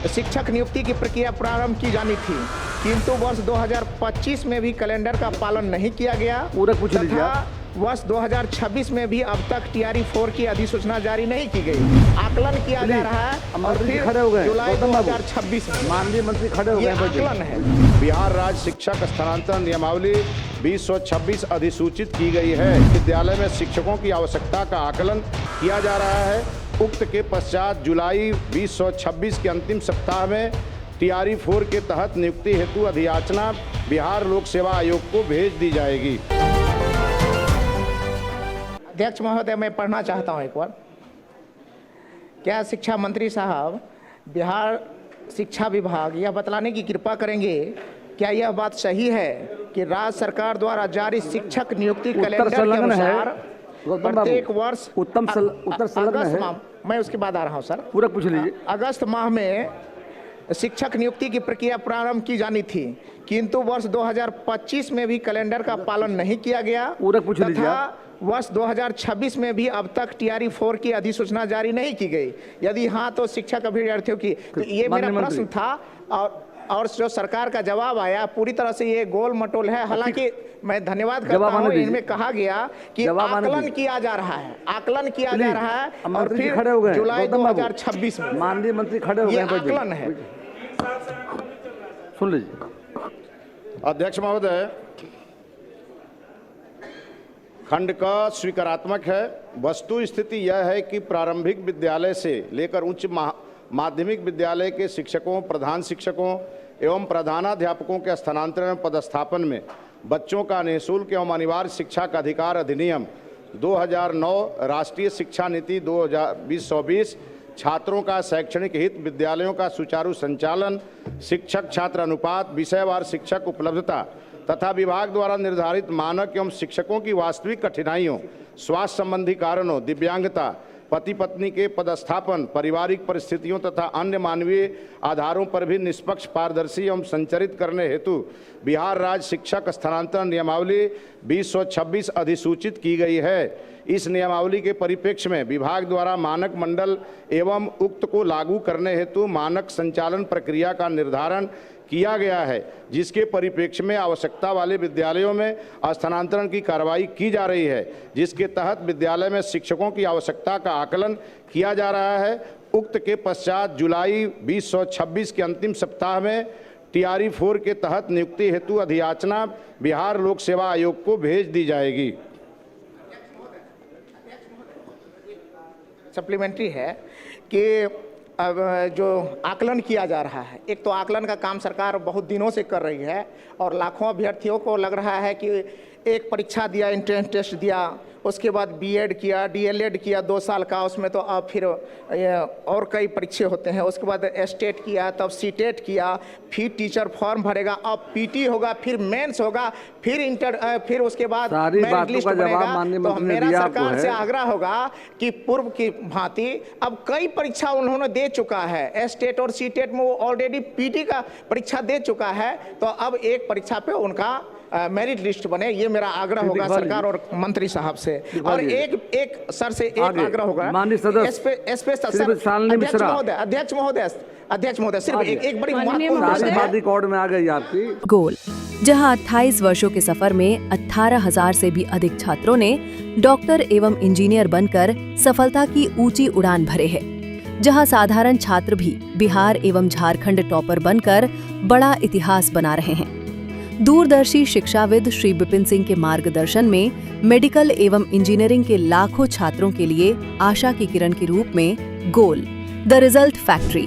शिक्षक नियुक्ति की प्रक्रिया प्रारंभ की जानी थी, किंतु वर्ष 2025 में भी कैलेंडर का पालन नहीं किया गया तथा वर्ष 2026 में भी अब तक TRE 4 की अधिसूचना जारी नहीं की गई। आकलन किया जा रहा है और फिर जुलाई 2026 में माननीय मंत्री खड़े हो गए। आकलन है। बिहार राज्य शिक्षक स्थानांतरण नियमावली 2026 अधिसूचित की गई है। विद्यालय में शिक्षकों की आवश्यकता का आकलन किया जा रहा है। उक्त के पश्चात जुलाई 2026 के अंतिम सप्ताह में TRE 4 के तहत नियुक्ति हेतु अधियाचना बिहार लोक सेवा आयोग को भेज दी जाएगी। अध्यक्ष महोदय, मैं पढ़ना चाहता हूं एक बार। क्या शिक्षा मंत्री साहब बिहार शिक्षा विभाग यह बतलाने की कृपा करेंगे, क्या यह बात सही है कि राज्य सरकार द्वारा जारी शिक्षक नियुक्ति कैलेंडर के अनुसार प्रत्येक वर्ष उत्तर संलग्न है। मैं उसके बाद आ रहा हूं सर, पूरा पूछ लीजिए। अगस्त माह में शिक्षक नियुक्ति की प्रक्रिया प्रारंभ की जानी थी, किंतु वर्ष 2025 में भी कैलेंडर का पालन नहीं किया गया पूरा पूछ लीजिए। तथा वर्ष 2026 में भी अब तक TRE 4 की अधिसूचना जारी नहीं की गई। यदि हाँ तो शिक्षक अभ्यर्थियों की, तो ये मेरा प्रश्न था। और जो सरकार का जवाब आया पूरी तरह से ये गोल मटोल है। हालांकि मैं धन्यवाद करता हूँ, इनमें कहा गया कि आकलन किया जा रहा है, आकलन किया जा रहा है और फिर जुलाई 2026 में माननीय मंत्री खड़े हो गए। आकलन है। सुन लीजिए। अध्यक्ष महोदय, खंड का स्वीकारात्मक है। वस्तु स्थिति यह है कि प्रारंभिक विद्यालय से लेकर उच्च माध्यमिक विद्यालय के शिक्षकों, प्रधान शिक्षकों एवं प्रधानाध्यापकों के स्थानांतरण पदस्थापन में बच्चों का निःशुल्क एवं अनिवार्य शिक्षा का अधिकार अधिनियम 2009, राष्ट्रीय शिक्षा नीति 2020, छात्रों का शैक्षणिक हित, विद्यालयों का सुचारू संचालन, शिक्षक छात्र अनुपात, विषयवार शिक्षक उपलब्धता तथा विभाग द्वारा निर्धारित मानक एवं शिक्षकों की वास्तविक कठिनाइयों, स्वास्थ्य संबंधी कारणों, दिव्यांगता, पति पत्नी के पदस्थापन, पारिवारिक परिस्थितियों तथा अन्य मानवीय आधारों पर भी निष्पक्ष, पारदर्शी एवं संचालित करने हेतु बिहार राज्य शिक्षक स्थानांतरण नियमावली 2026 अधिसूचित की गई है। इस नियमावली के परिप्रेक्ष्य में विभाग द्वारा मानक मंडल एवं उक्त को लागू करने हेतु मानक संचालन प्रक्रिया का निर्धारण किया गया है, जिसके परिप्रेक्ष्य में आवश्यकता वाले विद्यालयों में स्थानांतरण की कार्रवाई की जा रही है, जिसके तहत विद्यालय में शिक्षकों की आवश्यकता का आकलन किया जा रहा है। उक्त के पश्चात जुलाई 2026 के अंतिम सप्ताह में TRE 4 के तहत नियुक्ति हेतु अधियाचना बिहार लोक सेवा आयोग को भेज दी जाएगी। सप्लीमेंट्री है कि अब जो आकलन किया जा रहा है, एक तो आकलन का काम सरकार बहुत दिनों से कर रही है और लाखों अभ्यर्थियों को लग रहा है कि एक परीक्षा दिया, एंट्रेंस टेस्ट दिया, उसके बाद BEd किया, DLEd किया 2 साल का, उसमें तो अब फिर और कई परीक्षे होते हैं, उसके बाद स्टेट किया, तब CTET किया, फिर टीचर फॉर्म भरेगा, अब PT होगा, फिर मेंस होगा, फिर उसके बाद मेरिट लिस्ट बनेगा। तो मेरा सरकार से आग्रह होगा कि पूर्व की भांति अब कई परीक्षा उन्होंने दे चुका है, स्टेट और CTET में वो ऑलरेडी PT का परीक्षा दे चुका है, तो अब एक परीक्षा पे उनका मेरिट लिस्ट बने, ये मेरा आग्रह होगा सरकार और मंत्री साहब से। और एक सर से एक आग्रह होगा, अध्यक्ष महोदय सिर्फ एक बड़ी महत्वपूर्ण रिकॉर्ड में आ गई आपकी गोल, जहां 28 वर्षों के सफर में 18,000 से भी अधिक छात्रों ने डॉक्टर एवं इंजीनियर बनकर सफलता की ऊंची उड़ान भरे है, जहां साधारण छात्र भी बिहार एवं झारखंड टॉपर बनकर बड़ा इतिहास बना रहे हैं। दूरदर्शी शिक्षाविद श्री विपिन सिंह के मार्गदर्शन में मेडिकल एवं इंजीनियरिंग के लाखों छात्रों के लिए आशा की किरण के रूप में गोल, द रिजल्ट फैक्ट्री